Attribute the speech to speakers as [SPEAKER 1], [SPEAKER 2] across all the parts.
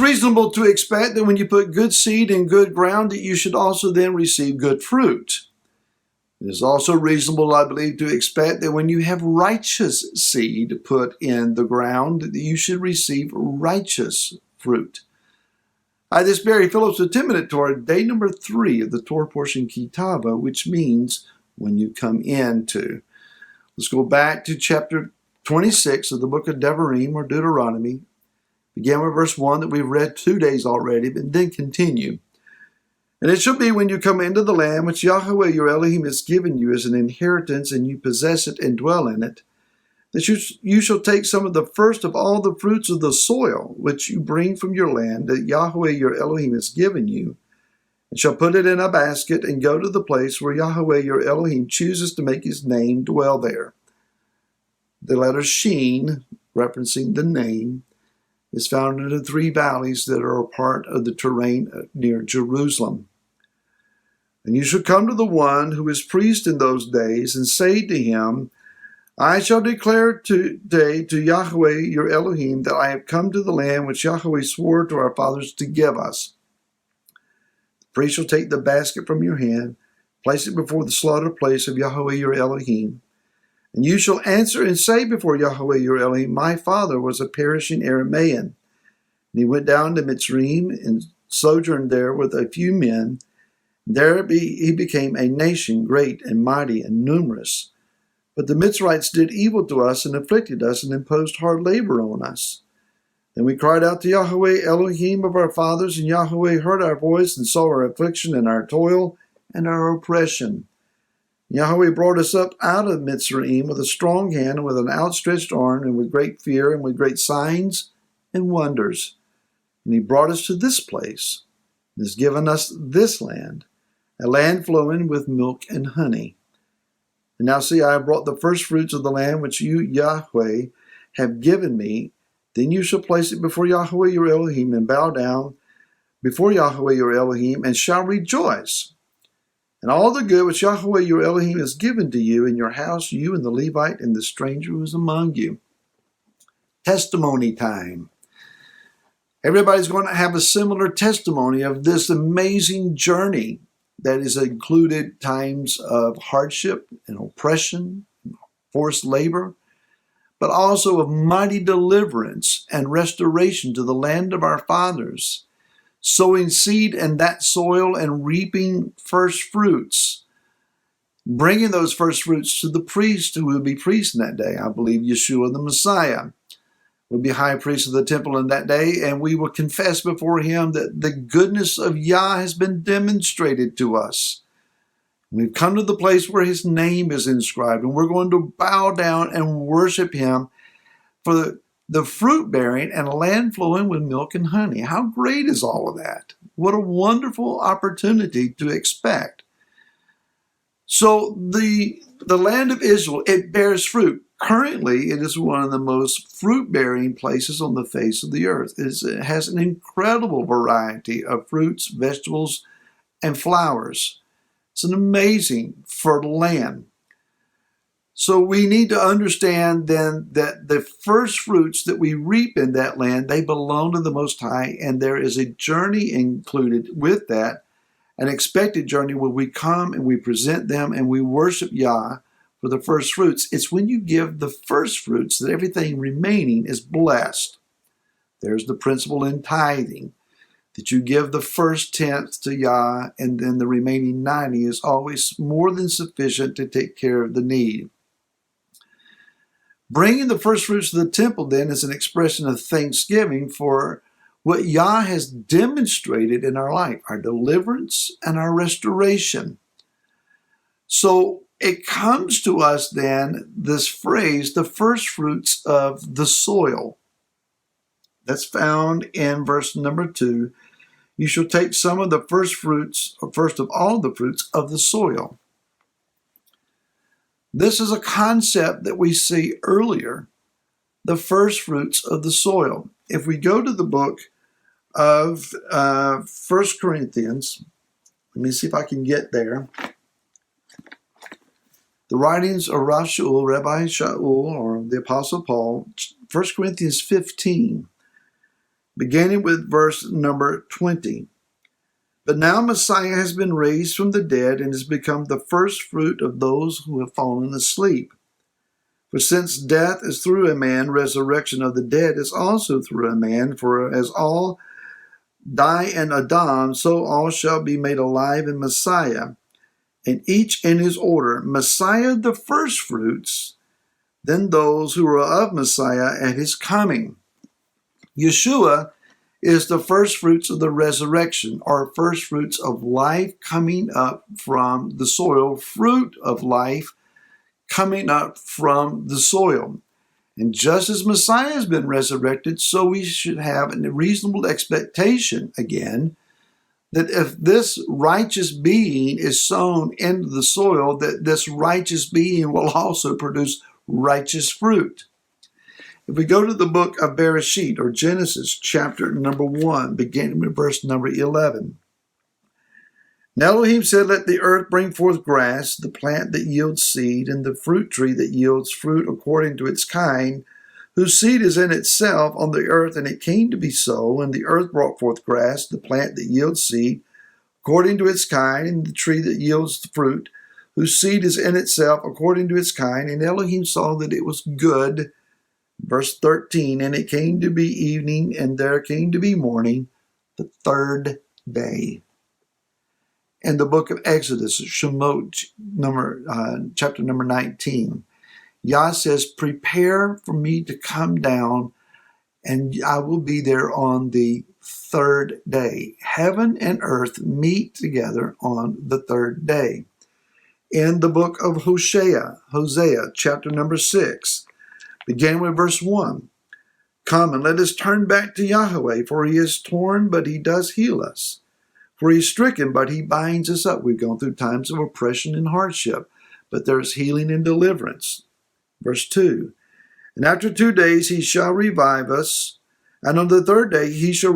[SPEAKER 1] reasonable to expect that when you put good seed in good ground, that you should also then receive good fruit. It is also reasonable, I believe, to expect that when you have righteous seed put in the ground, that you should receive righteous fruit. This Barry Phillips with 10-minute Torah, day number 3 of the Torah portion Tavo, which means when you come into. Let's go back to chapter 26 of the book of Devarim or Deuteronomy. Begin with verse 1 that we've read 2 days already, but then continue. And it shall be when you come into the land which Yahweh your Elohim has given you as an inheritance, and you possess it and dwell in it, that you shall take some of the first of all the fruits of the soil which you bring from your land that Yahweh your Elohim has given you, and shall put it in a basket and go to the place where Yahweh your Elohim chooses to make his name dwell there. The letter Sheen, referencing the name, is found in the 3 valleys that are a part of the terrain near Jerusalem. And you shall come to the one who is priest in those days and say to him, I shall declare today to Yahweh your Elohim that I have come to the land which Yahweh swore to our fathers to give us. The priest shall take the basket from your hand, place it before the slaughter place of Yahweh your Elohim. And you shall answer and say before Yahweh your Elohim, my father was a perishing Aramaean. And he went down to Mitzrayim and sojourned there with a few men. There he became a nation great and mighty and numerous. But the Mitzrites did evil to us and afflicted us and imposed hard labor on us. Then we cried out to Yahweh Elohim of our fathers, and Yahweh heard our voice and saw our affliction and our toil and our oppression. Yahweh brought us up out of Mitzrayim with a strong hand and with an outstretched arm and with great fear and with great signs and wonders. And he brought us to this place and has given us this land, a land flowing with milk and honey. And now see, I have brought the first fruits of the land which you, Yahweh, have given me. Then you shall place it before Yahweh your Elohim and bow down before Yahweh your Elohim and shall rejoice. And all the good which Yahweh your Elohim has given to you in your house, you and the Levite and the stranger who is among you. Testimony time. Everybody's going to have a similar testimony of this amazing journey that is included times of hardship and oppression, forced labor, but also of mighty deliverance and restoration to the land of our fathers, sowing seed in that soil and reaping first fruits, bringing those first fruits to the priest who will be priest in that day. I believe Yeshua the Messiah will be high priest of the temple in that day, and we will confess before him that the goodness of Yah has been demonstrated to us. We've come to the place where his name is inscribed, and we're going to bow down and worship him for the fruit bearing and a land flowing with milk and honey. How great is all of that? What a wonderful opportunity to expect. So the land of Israel, it bears fruit. Currently, it is one of the most fruit-bearing places on the face of the earth. It has an incredible variety of fruits, vegetables, and flowers. It's an amazing fertile land. So we need to understand then that the first fruits that we reap in that land, they belong to the Most High, and there is a journey included with that, an expected journey where we come and we present them and we worship Yah for the first fruits. It's when you give the first fruits that everything remaining is blessed. There's the principle in tithing, that you give the first tenth to Yah, and then the remaining 90 is always more than sufficient to take care of the need. Bringing the first fruits to the temple then is an expression of thanksgiving for what Yah has demonstrated in our life, our deliverance and our restoration. So it comes to us then, this phrase, the first fruits of the soil. That's found in verse number 2. You shall take some of the first fruits, or first of all the fruits of the soil. This is a concept that we see earlier, the first fruits of the soil. If we go to the book of 1 Corinthians, let me see if I can get there. The writings of Rabbi Shaul, or the Apostle Paul, 1 Corinthians 15. beginning with verse number 20. But now Messiah has been raised from the dead and has become the first fruit of those who have fallen asleep. For since death is through a man, resurrection of the dead is also through a man. For as all die in Adam, so all shall be made alive in Messiah, and each in his order. Messiah the firstfruits, then those who are of Messiah at his coming. Yeshua is the firstfruits of the resurrection, or firstfruits of life coming up from the soil, fruit of life coming up from the soil. And just as Messiah has been resurrected, so we should have a reasonable expectation, again, that if this righteous being is sown into the soil, that this righteous being will also produce righteous fruit. If we go to the book of Bereshit, or Genesis, chapter number 1, beginning with verse number 11. And Elohim said, let the earth bring forth grass, the plant that yields seed, and the fruit tree that yields fruit according to its kind, whose seed is in itself on the earth. And it came to be so. And the earth brought forth grass, the plant that yields seed, according to its kind, and the tree that yields the fruit, whose seed is in itself according to its kind. And Elohim saw that it was good. Verse 13, and it came to be evening, and there came to be morning, the third day. In the book of Exodus, Shemot, chapter number 19, Yah says, prepare for me to come down, and I will be there on the third day. Heaven and earth meet together on the third day. In the book of Hosea, chapter number 6, beginning with verse 1. Come and let us turn back to Yahweh, for he is torn, but he does heal us. For he is stricken, but he binds us up. We've gone through times of oppression and hardship, but there is healing and deliverance. Verse 2. And after 2 days he shall revive us, and on the third day he shall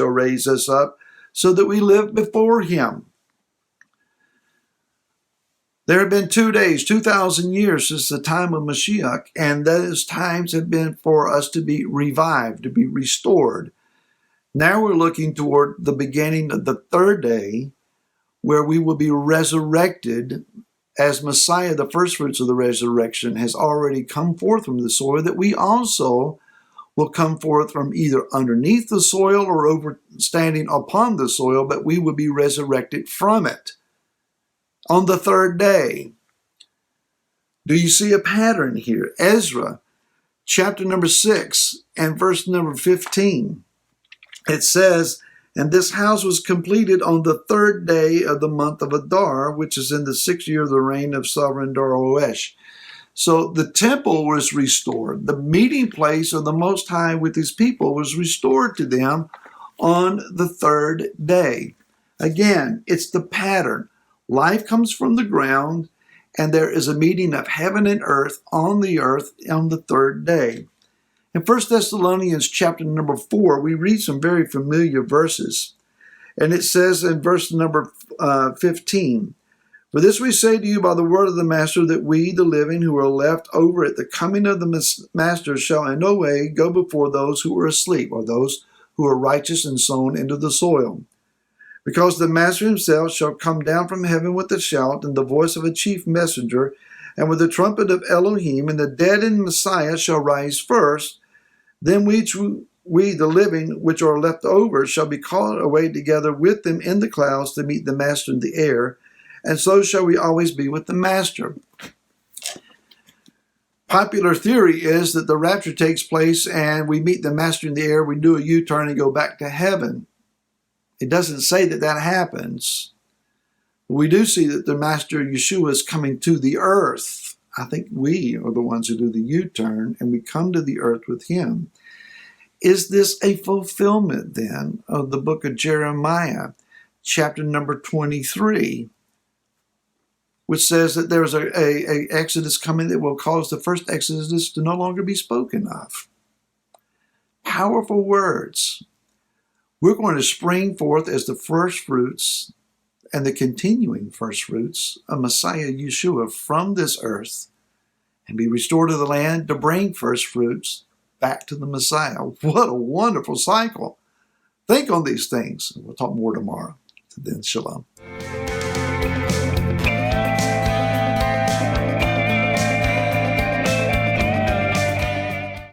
[SPEAKER 1] raise us up, so that we live before him. There have been 2 days, 2,000 years since the time of Mashiach, and those times have been for us to be revived, to be restored. Now we're looking toward the beginning of the third day, where we will be resurrected as Messiah, the firstfruits of the resurrection, has already come forth from the soil, that we also will come forth from either underneath the soil or over standing upon the soil, but we will be resurrected from it on the third day. Do you see a pattern here? Ezra, chapter number 6 and verse number 15. It says, and this house was completed on the third day of the month of Adar, which is in the 6th year of the reign of sovereign Darius. So the temple was restored. The meeting place of the Most High with his people was restored to them on the third day. Again, it's the pattern. Life comes from the ground, and there is a meeting of heaven and earth on the earth on the third day. In 1 Thessalonians chapter number 4, we read some very familiar verses. And it says in verse number 15, for this we say to you by the word of the Master, that we, the living, who are left over at the coming of the Master, shall in no way go before those who are asleep, or those who are righteous and sown into the soil. Because the Master himself shall come down from heaven with a shout, and the voice of a chief messenger, and with the trumpet of Elohim, and the dead in Messiah shall rise first. Then we, the living, which are left over, shall be caught away together with them in the clouds to meet the Master in the air, and so shall we always be with the Master. Popular theory is that the rapture takes place and we meet the Master in the air, we do a U-turn and go back to heaven. It doesn't say that that happens. We do see that the Master Yeshua is coming to the earth. I think we are the ones who do the U-turn, and we come to the earth with him. Is this a fulfillment, then, of the book of Jeremiah, chapter number 23, which says that there's a exodus coming that will cause the first exodus to no longer be spoken of? Powerful words. We're going to spring forth as the first fruits and the continuing first fruits of Messiah Yeshua from this earth, and be restored to the land to bring first fruits back to the Messiah. What a wonderful cycle. Think on these things. We'll talk more tomorrow. Then, shalom.